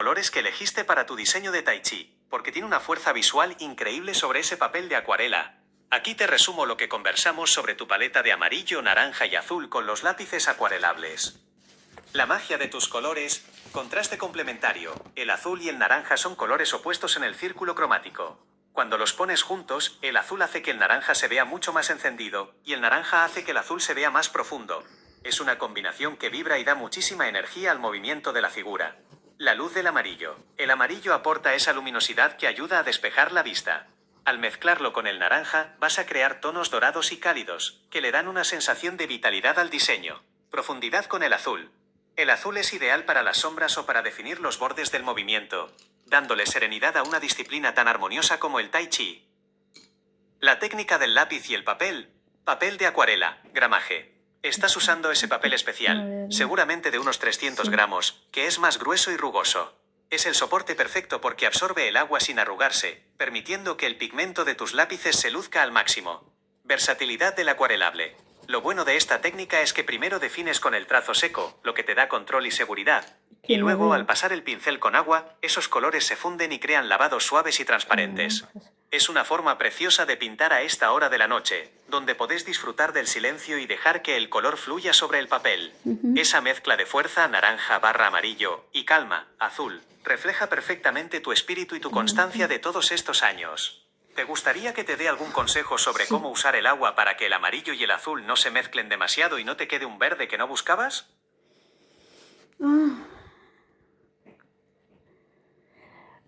colores que elegiste para tu diseño de Tai Chi, porque tiene una fuerza visual increíble sobre ese papel de acuarela. Aquí te resumo lo que conversamos sobre tu paleta de amarillo, naranja y azul con los lápices acuarelables. La magia de tus colores, contraste complementario. El azul y el naranja son colores opuestos en el círculo cromático. Cuando los pones juntos, el azul hace que el naranja se vea mucho más encendido, y el naranja hace que el azul se vea más profundo. Es una combinación que vibra y da muchísima energía al movimiento de la figura. La luz del amarillo. El amarillo aporta esa luminosidad que ayuda a despejar la vista. Al mezclarlo con el naranja, vas a crear tonos dorados y cálidos, que le dan una sensación de vitalidad al diseño. Profundidad con el azul. El azul es ideal para las sombras o para definir los bordes del movimiento, dándole serenidad a una disciplina tan armoniosa como el Tai Chi. La técnica del lápiz y el papel. Papel de acuarela, gramaje. Estás usando ese papel especial, seguramente de unos 300 gramos, que es más grueso y rugoso. Es el soporte perfecto porque absorbe el agua sin arrugarse, permitiendo que el pigmento de tus lápices se luzca al máximo. Versatilidad del acuarelable. Lo bueno de esta técnica es que primero defines con el trazo seco, lo que te da control y seguridad. Y luego, al pasar el pincel con agua, esos colores se funden y crean lavados suaves y transparentes. Es una forma preciosa de pintar a esta hora de la noche, donde podés disfrutar del silencio y dejar que el color fluya sobre el papel. Esa mezcla de fuerza naranja/amarillo y calma, azul, refleja perfectamente tu espíritu y tu constancia de todos estos años. ¿Te gustaría que te dé algún consejo sobre cómo usar el agua para que el amarillo y el azul no se mezclen demasiado y no te quede un verde que no buscabas?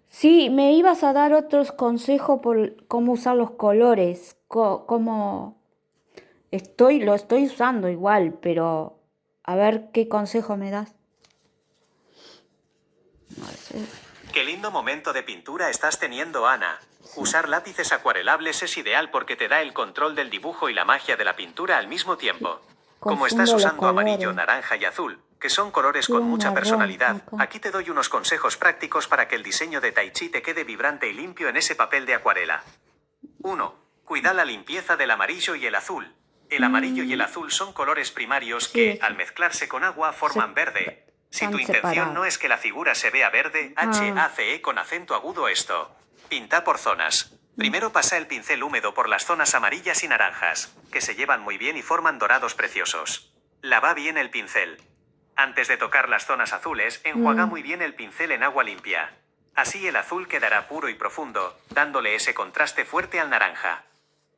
Sí, me ibas a dar otros consejos por cómo usar los colores, cómo lo estoy usando igual, pero a ver qué consejo me das. Qué lindo momento de pintura estás teniendo, Ana. Usar lápices acuarelables es ideal porque te da el control del dibujo y la magia de la pintura al mismo tiempo. Como estás Confundo los usando amarillo, colores. naranja y azul, que son colores con Quiero un mucha marrón personalidad, acá. aquí te doy unos consejos prácticos para que el diseño de Tai Chi te quede vibrante y limpio en ese papel de acuarela. 1. Cuida la limpieza del amarillo y el azul. El amarillo y el azul son colores primarios que, al mezclarse con agua, forman verde. Si tu intención no es que la figura se vea verde, HACE con acento agudo esto. Pinta por zonas. Primero pasa el pincel húmedo por las zonas amarillas y naranjas, que se llevan muy bien y forman dorados preciosos. Lava bien el pincel. Antes de tocar las zonas azules, enjuaga muy bien el pincel en agua limpia. Así el azul quedará puro y profundo, dándole ese contraste fuerte al naranja.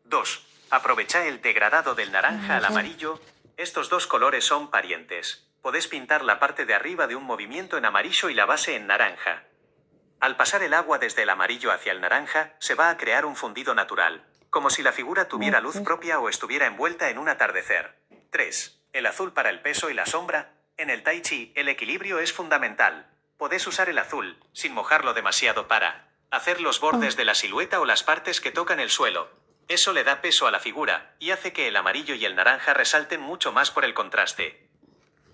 2. Aprovecha el degradado del naranja al amarillo. Estos dos colores son parientes. Podés pintar la parte de arriba de un movimiento en amarillo y la base en naranja. Al pasar el agua desde el amarillo hacia el naranja, se va a crear un fundido natural, como si la figura tuviera luz propia o estuviera envuelta en un atardecer. 3. El azul para el peso y la sombra. En el Tai Chi, el equilibrio es fundamental. Podés usar el azul, sin mojarlo demasiado para hacer los bordes de la silueta o las partes que tocan el suelo. Eso le da peso a la figura, y hace que el amarillo y el naranja resalten mucho más por el contraste.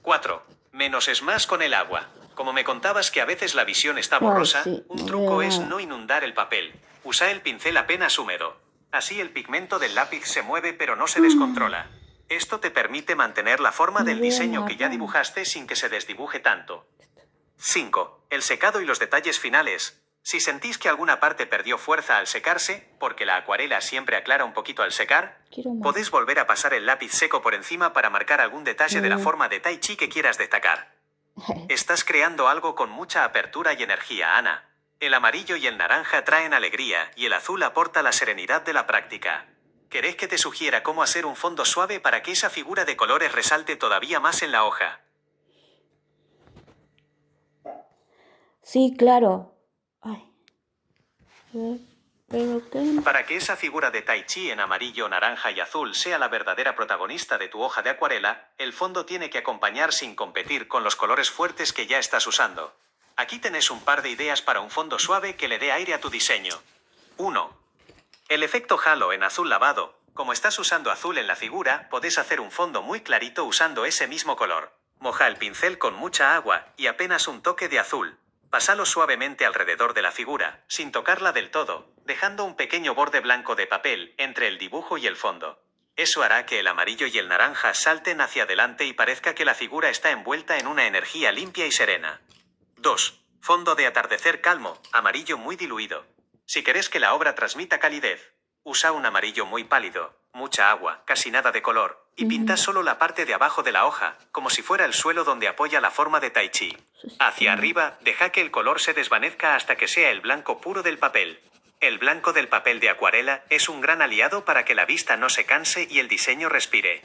4. Menos es más con el agua. Como me contabas que a veces la visión está borrosa, un truco es no inundar el papel. Usa el pincel apenas húmedo. Así el pigmento del lápiz se mueve pero no se descontrola. Esto te permite mantener la forma del diseño que ya dibujaste sin que se desdibuje tanto. 5. El secado y los detalles finales. Si sentís que alguna parte perdió fuerza al secarse, porque la acuarela siempre aclara un poquito al secar, podés volver a pasar el lápiz seco por encima para marcar algún detalle de la forma de Tai Chi que quieras destacar. Estás creando algo con mucha apertura y energía, Ana. El amarillo y el naranja traen alegría y el azul aporta la serenidad de la práctica. ¿Querés que te sugiera cómo hacer un fondo suave para que esa figura de colores resalte todavía más en la hoja? Sí, claro. Ay. ¿Pero qué? Para que esa figura de Tai Chi en amarillo, naranja y azul sea la verdadera protagonista de tu hoja de acuarela, el fondo tiene que acompañar sin competir con los colores fuertes que ya estás usando. Aquí tenés un par de ideas para un fondo suave que le dé aire a tu diseño. 1. El efecto halo en azul lavado. Como estás usando azul en la figura, podés hacer un fondo muy clarito usando ese mismo color. Moja el pincel con mucha agua y apenas un toque de azul. Pásalo suavemente alrededor de la figura, sin tocarla del todo, dejando un pequeño borde blanco de papel entre el dibujo y el fondo. Eso hará que el amarillo y el naranja salten hacia adelante y parezca que la figura está envuelta en una energía limpia y serena. 2. Fondo de atardecer calmo, amarillo muy diluido. Si querés que la obra transmita calidez, usa un amarillo muy pálido, mucha agua, casi nada de color, y pinta solo la parte de abajo de la hoja, como si fuera el suelo donde apoya la forma de Tai Chi. Hacia arriba, deja que el color se desvanezca hasta que sea el blanco puro del papel. El blanco del papel de acuarela es un gran aliado para que la vista no se canse y el diseño respire.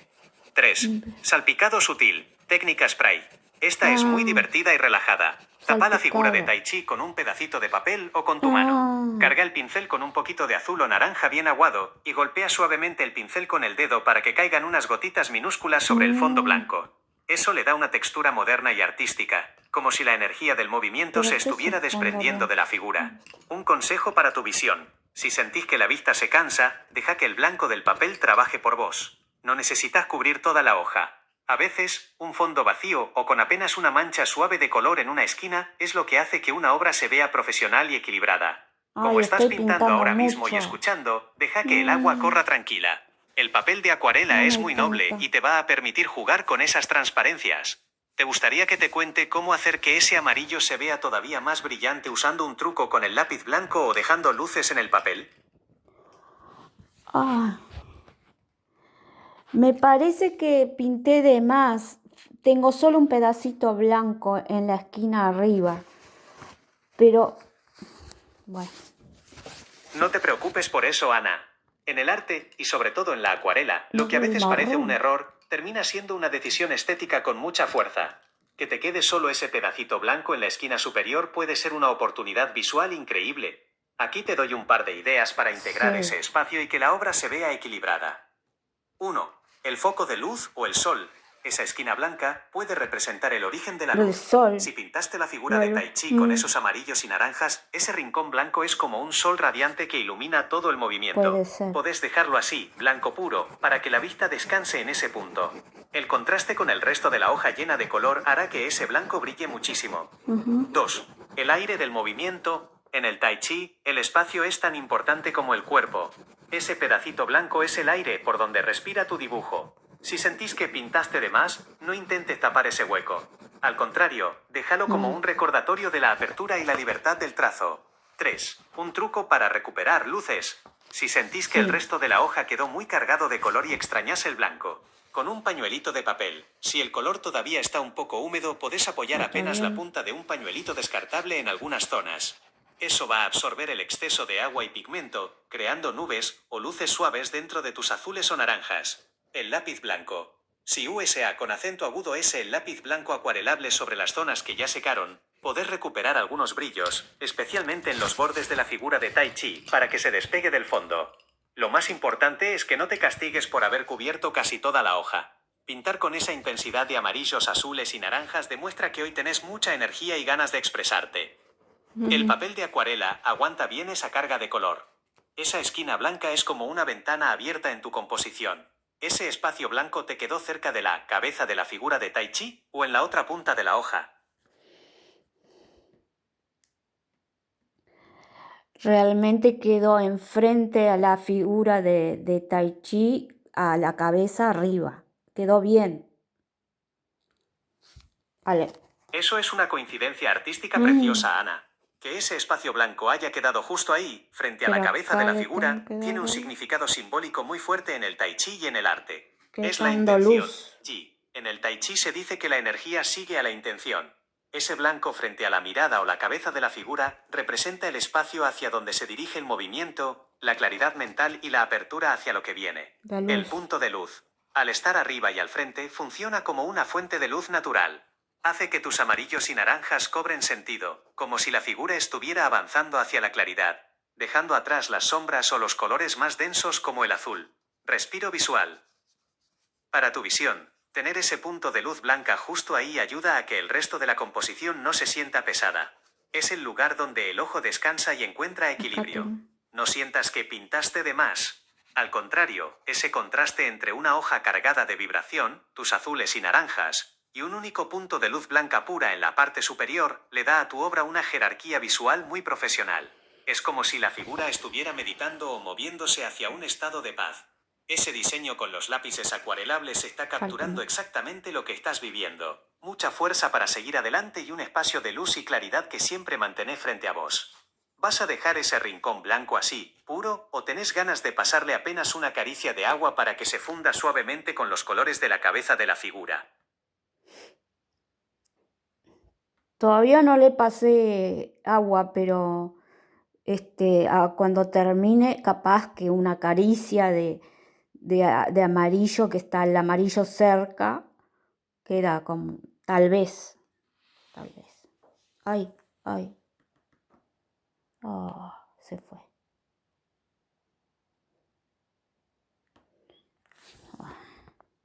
3. Salpicado sutil, técnica spray. Esta es muy divertida y relajada. Tapa la figura de Tai Chi con un pedacito de papel o con tu mano. Carga el pincel con un poquito de azul o naranja bien aguado y golpea suavemente el pincel con el dedo para que caigan unas gotitas minúsculas sobre el fondo blanco. Eso le da una textura moderna y artística, como si la energía del movimiento ¿Pero se qué es estuviera el fondo desprendiendo de la figura. Un consejo para tu visión. Si sentís que la vista se cansa, deja que el blanco del papel trabaje por vos. No necesitas cubrir toda la hoja. A veces, un fondo vacío o con apenas una mancha suave de color en una esquina es lo que hace que una obra se vea profesional y equilibrada. Como Ay, estás estoy pintando pintando ahora mismo y mucho. escuchando, deja que el agua corra tranquila. El papel de acuarela No es me muy noble encanta. y te va a permitir jugar con esas transparencias. ¿Te gustaría que te cuente cómo hacer que ese amarillo se vea todavía más brillante usando un truco con el lápiz blanco o dejando luces en el papel? Ah, me parece que pinté de más. Tengo solo un pedacito blanco en la esquina arriba. Pero, bueno, No te preocupes por eso, Ana. En el arte, y sobre todo en la acuarela, lo que a el veces parece un marrón. error, termina siendo una decisión estética con mucha fuerza. Que te quede solo ese pedacito blanco en la esquina superior puede ser una oportunidad visual increíble. Aquí te doy un par de ideas para integrar Sí. ese espacio y que la obra se vea equilibrada. 1. El foco de luz o el sol. Esa esquina blanca puede representar el origen de la El luz. sol. Si pintaste la figura La de luz. Tai Chi con esos amarillos y naranjas, ese rincón blanco es como un sol radiante que ilumina todo el movimiento. Puede ser. Podés dejarlo así, blanco puro, para que la vista descanse en ese punto. El contraste con el resto de la hoja llena de color hará que ese blanco brille muchísimo. 2. El aire del movimiento. En el Tai Chi, el espacio es tan importante como el cuerpo. Ese pedacito blanco es el aire por donde respira tu dibujo. Si sentís que pintaste de más, no intentes tapar ese hueco. Al contrario, déjalo como un recordatorio de la apertura y la libertad del trazo. 3. Un truco para recuperar luces. Si sentís que el resto de la hoja quedó muy cargado de color y extrañás el blanco, con un pañuelito de papel, si el color todavía está un poco húmedo, podés apoyar Está apenas la bien. punta de un pañuelito descartable en algunas zonas. Eso va a absorber el exceso de agua y pigmento, creando nubes o luces suaves dentro de tus azules o naranjas. El lápiz blanco. Si USA con acento agudo es el lápiz blanco acuarelable sobre las zonas que ya secaron, podés recuperar algunos brillos, especialmente en los bordes de la figura de Tai Chi, para que se despegue del fondo. Lo más importante es que no te castigues por haber cubierto casi toda la hoja. Pintar con esa intensidad de amarillos, azules y naranjas demuestra que hoy tenés mucha energía y ganas de expresarte. El papel de acuarela aguanta bien esa carga de color. Esa esquina blanca es como una ventana abierta en tu composición. ¿Ese espacio blanco te quedó cerca de la cabeza de la figura de Tai Chi o en la otra punta de la hoja? Realmente quedó enfrente a la figura de Tai Chi, a la cabeza arriba. Quedó bien. Vale. Eso es una coincidencia artística preciosa, Ana. Que ese espacio blanco haya quedado justo ahí, frente a la Pero cabeza de acá la le figura, tengo que tiene dar un ahí. significado simbólico muy fuerte en el Tai Chi y en el arte. Que Es la dando intención. luz. Chi. En el Tai Chi se dice que la energía sigue a la intención. Ese blanco frente a la mirada o la cabeza de la figura representa el espacio hacia donde se dirige el movimiento, la claridad mental y la apertura hacia lo que viene. La El luz. punto de luz. Al estar arriba y al frente, funciona como una fuente de luz natural. Hace que tus amarillos y naranjas cobren sentido, como si la figura estuviera avanzando hacia la claridad, dejando atrás las sombras o los colores más densos como el azul. Respiro visual. Para tu visión, tener ese punto de luz blanca justo ahí ayuda a que el resto de la composición no se sienta pesada. Es el lugar donde el ojo descansa y encuentra equilibrio. tengo. No sientas que pintaste de más. Al contrario, ese contraste entre una hoja cargada de vibración, tus azules y naranjas, y un único punto de luz blanca pura en la parte superior, le da a tu obra una jerarquía visual muy profesional. Es como si la figura estuviera meditando o moviéndose hacia un estado de paz. Ese diseño con los lápices acuarelables está capturando Falta. exactamente lo que estás viviendo. Mucha fuerza para seguir adelante y un espacio de luz y claridad que siempre mantenés frente a vos. ¿Vas a dejar ese rincón blanco así, puro, o tenés ganas de pasarle apenas una caricia de agua para que se funda suavemente con los colores de la cabeza de la figura? Todavía no le pasé agua, pero cuando termine, capaz que una caricia de amarillo, que está el amarillo cerca, queda como, tal vez, tal vez. Ay, ay, oh, se fue.